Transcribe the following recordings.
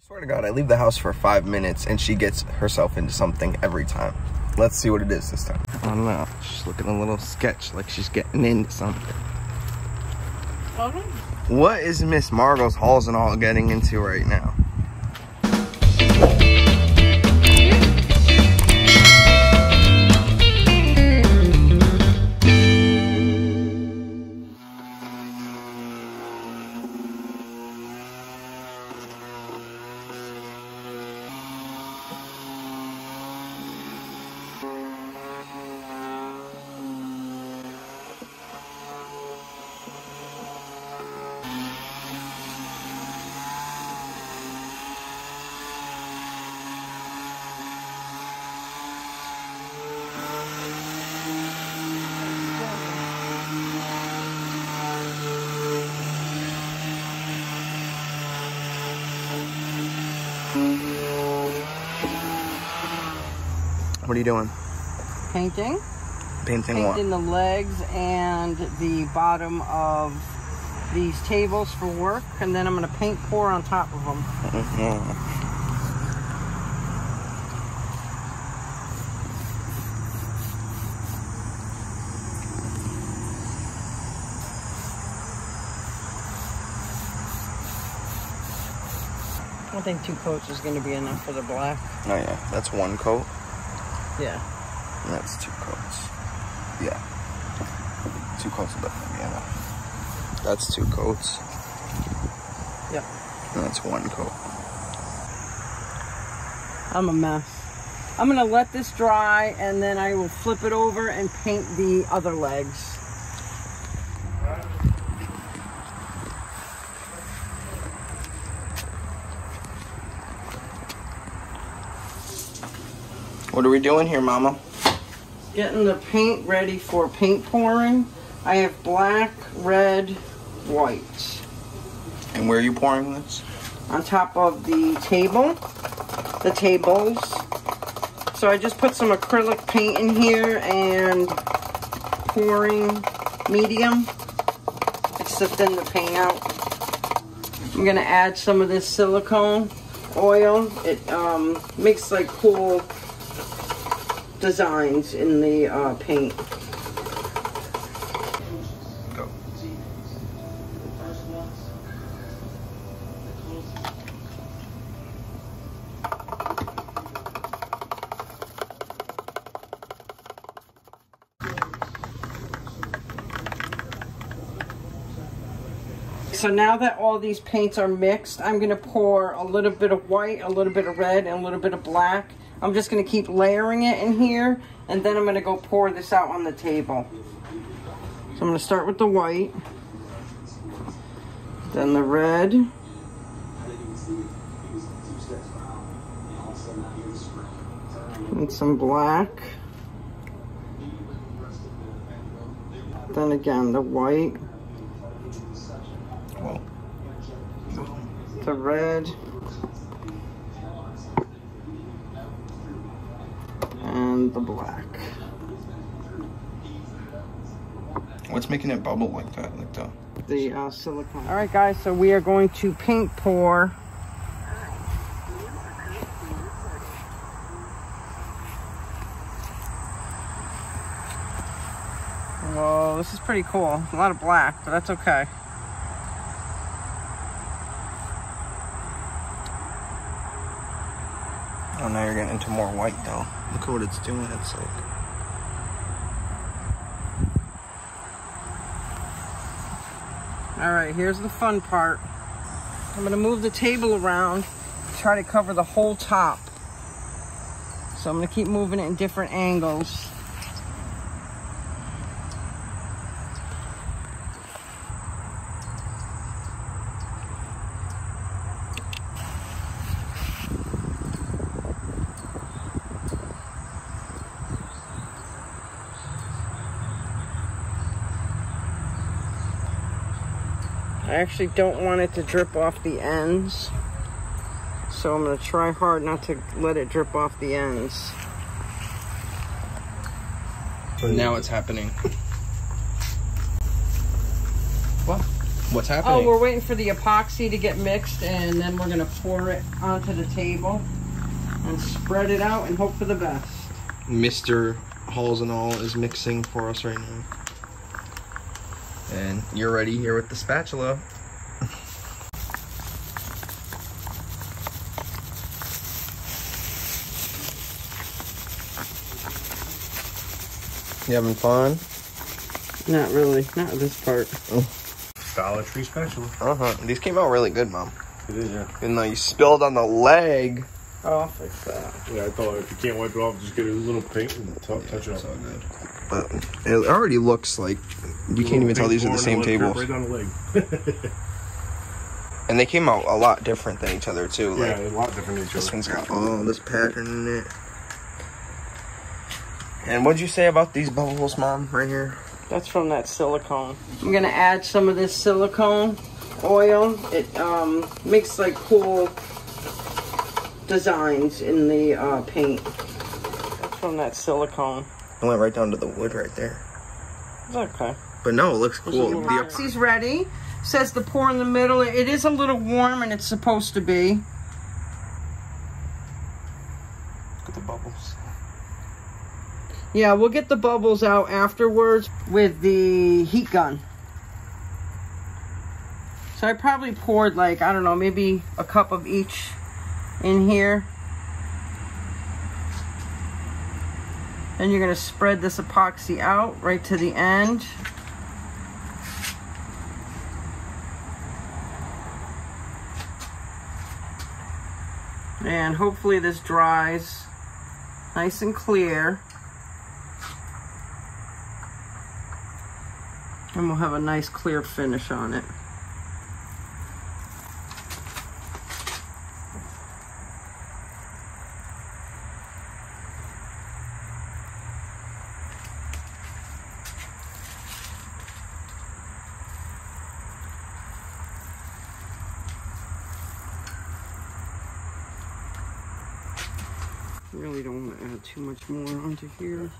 Swear to God, I leave the house for 5 minutes and she gets herself into something every time. Let's see what it is this time. I don't know. She's looking a little sketch, like she's getting into something. Okay. What is Miss Margo's halls and all getting into right now? What are you doing? Painting. Painting what? Painting the legs and the bottom of these tables for work, and then I'm going to paint pour on top of them. I think 2 coats is going to be enough for the black. Oh yeah, that's 1 coat. Yeah. And that's 2 coats. Yeah. 2 coats will definitely be enough. That's 2 coats. Yep. And that's 1 coat. I'm a mess. I'm going to let this dry and then I will flip it over and paint the other legs. What are we doing here, Mama? Getting the paint ready for paint pouring. I have black, red, white. And where are you pouring this? On top of the tables. So I just put some acrylic paint in here and pouring medium. It's to thin the paint out. I'm gonna add some of this silicone oil. It makes like cool designs in the paint. Go. So now that all these paints are mixed, I'm going to pour a little bit of white, a little bit of red, and a little bit of black. I'm just going to keep layering it in here, and then I'm going to go pour this out on the table. So I'm going to start with the white, then the red, and some black, then again the white, the red, and the black. What's making it bubble like that? Like the silicone. All right, guys, so we are going to paint pour. Whoa, this is pretty cool. A lot of black, but that's okay. Oh, now you're getting into more white though. Look at what it's doing. It's like... All right, here's the fun part. I'm gonna move the table around, try to cover the whole top. So I'm gonna keep moving it in different angles. I actually don't want it to drip off the ends, so I'm going to try hard not to let it drip off the ends. So now it's happening. What? What's happening? Oh, we're waiting for the epoxy to get mixed, and then we're gonna pour it onto the table and spread it out and hope for the best. Mr. Halls and All is mixing for us right now. And you're ready here with the spatula. You having fun? Not really, not this part. Oh. Dollar Tree spatula. These came out really good, Mom. It is, yeah. Even though you spilled on the leg. Oh, I'll fix that. Yeah, I thought if you can't wipe it off, just get a little paint and touch it up. It's all good. But it already looks like you can't even tell these are the same tables. Right down the leg. And they came out a lot different than each other too. Like, yeah, a lot different than each other. This one's got all this pattern in it. And what'd you say about these bubbles, Mom, right here? That's from that silicone. I'm gonna add some of this silicone oil. It makes like cool designs in the paint. That's from that silicone. It went right down to the wood right there. It's okay. But no, it looks cool. The epoxy's ready. Says to pour in the middle. It is a little warm, and it's supposed to be. Look at the bubbles. Yeah, we'll get the bubbles out afterwards with the heat gun. So I probably poured like, I don't know, maybe a cup of each in here. Then you're going to spread this epoxy out right to the end. And hopefully this dries nice and clear. And we'll have a nice clear finish on it. Really don't want to add too much more onto here.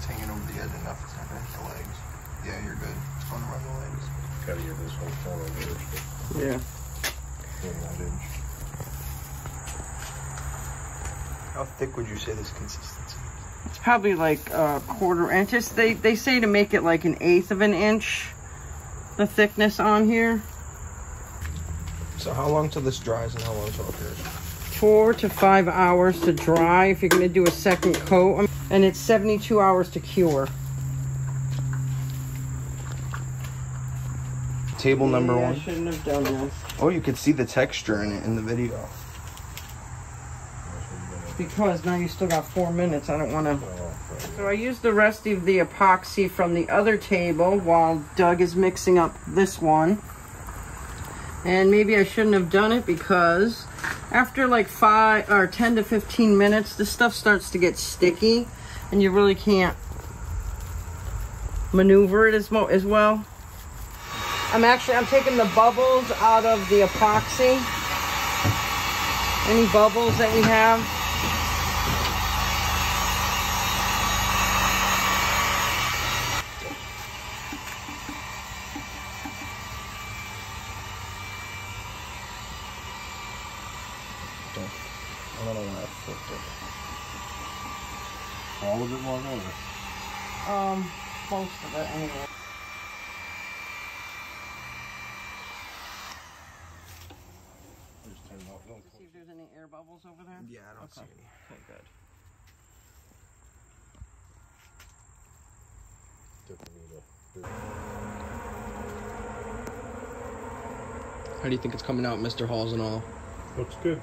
Hanging over the edge enough, it's not gonna hit the legs. Yeah, you're good. It's fun to run the legs. Gotta get this whole corner over Yeah. that inch. How thick would you say this consistency is? It's probably like a quarter inch. They say to make it like 1/8 of an inch, the thickness on here. So how long till this dries and how long till it cures? 4 to 5 hours to dry if you're going to do a second coat. And it's 72 hours to cure. Table number one. I shouldn't have done this. Oh, you could see the texture in it in the video. Because now you still got 4 minutes. I don't want to. So I used the rest of the epoxy from the other table while Doug is mixing up this one. And maybe I shouldn't have done it because after like 10 to 15 minutes, this stuff starts to get sticky and you really can't maneuver it as well. I'm taking the bubbles out of the epoxy. Any bubbles that we have. I don't know why I flipped it. All of it more over? Most of it anyway. Just turn it off. See if there's any air bubbles over there? Yeah, I don't see any. Okay, good. Definitely need a How do you think it's coming out, Mr. Halls and all? Looks good.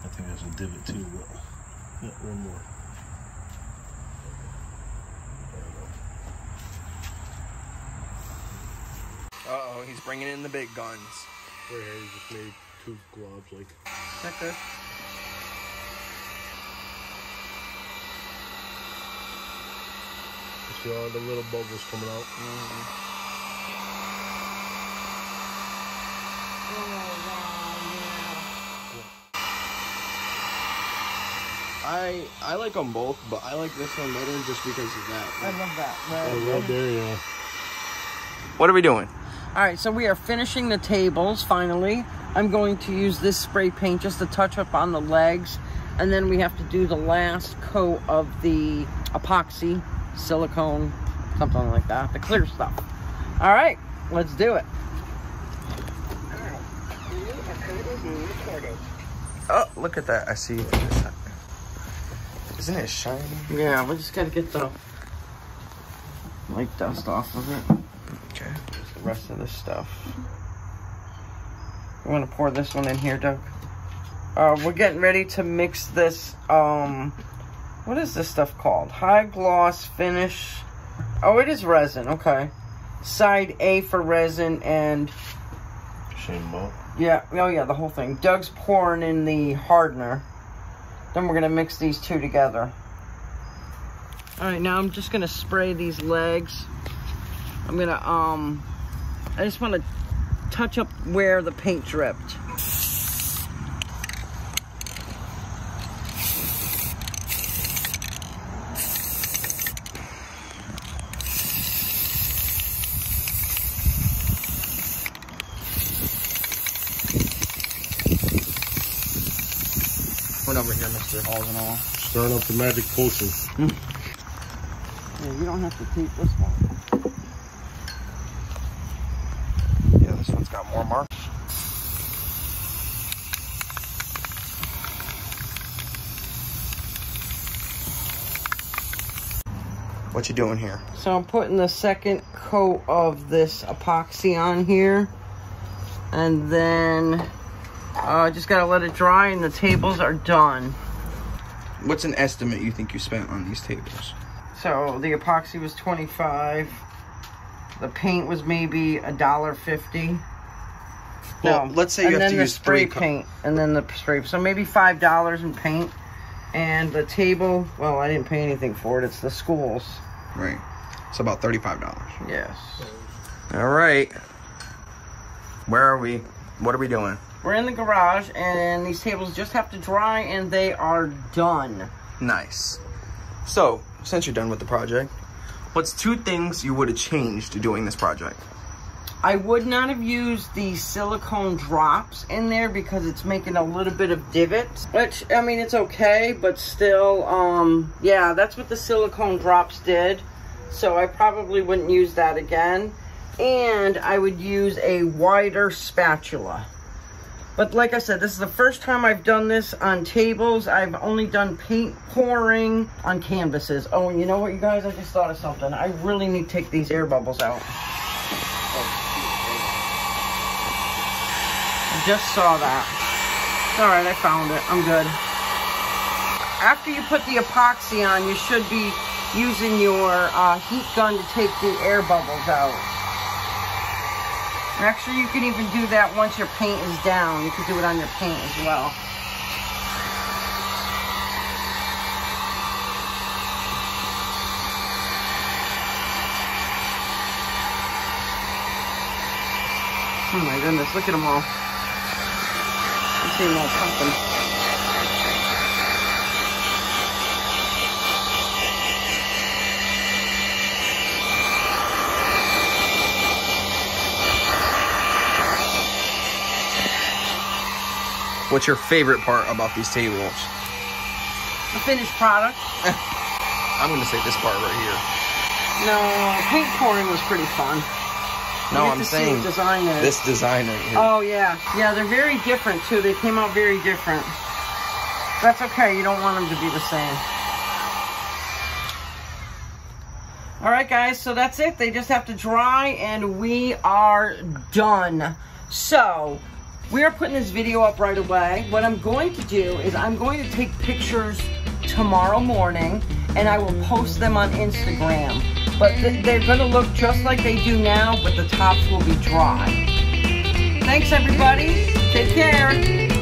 I think there's a divot too, but yeah, one more. Uh-oh, he's bringing in the big guns. Right here, he just made 2 globs, like. Is that good? You see all the little bubbles coming out? I like them both, but I like this one better just because of that. I love that. Oh, right there, yeah. What are we doing? All right, so we are finishing the tables, finally. I'm going to use this spray paint just to touch up on the legs. And then we have to do the last coat of the epoxy, silicone, something like that, the clear stuff. All right, let's do it. Oh, look at that. I see. Isn't it shiny? Yeah, we just got to get the light dust off of it. Okay. The rest of this stuff. You want to pour this one in here, Doug? We're getting ready to mix this, what is this stuff called? High gloss finish. Oh, it is resin, okay. Side A for resin and... Shane Mo. Yeah, oh yeah, the whole thing. Doug's pouring in the hardener. Then we're going to mix these two together. Alright, now I'm just going to spray these legs. I'm going to, I just want to touch up where the paint dripped. What number here, Mr. Halls and all? Stirring up the magic potion. Yeah, you don't have to tape this one. Yeah, this one's got more marks. What you doing here? So I'm putting the second coat of this epoxy on here. And then just gotta let it dry and the tables are done. What's an estimate you think you spent on these tables? So the epoxy was $25. The paint was maybe $1.50. Well, let's say you have to use spray paint, and then the spray. So maybe $5 in paint, and the table. Well, I didn't pay anything for it. It's the schools. Right. It's about $35. Yes. All right. Where are we? What are we doing? We're in the garage, and these tables just have to dry, and they are done. Nice. So, since you're done with the project, what's 2 things you would have changed doing this project? I would not have used the silicone drops in there because it's making a little bit of divots. Which, I mean, it's okay, but still, yeah, that's what the silicone drops did. So I probably wouldn't use that again. And I would use a wider spatula. But like I said, this is the first time I've done this on tables. I've only done paint pouring on canvases. Oh, and you know what, you guys? I just thought of something. I really need to take these air bubbles out. I just saw that. All right, I found it. I'm good. After you put the epoxy on, you should be using your heat gun to take the air bubbles out. Actually, you can even do that once your paint is down. You can do it on your paint as well. Oh my goodness, look at them all. You see them all pumping. What's your favorite part about these tables? The finished product. I'm going to say this part right here. No, paint pouring was pretty fun. No, I'm saying this design right here. Oh, yeah. Yeah, they're very different, too. They came out very different. That's okay. You don't want them to be the same. All right, guys, so that's it. They just have to dry, and we are done. So, we are putting this video up right away. What I'm going to do is I'm going to take pictures tomorrow morning, and I will post them on Instagram. But they're going to look just like they do now, but the tops will be dry. Thanks, everybody. Take care.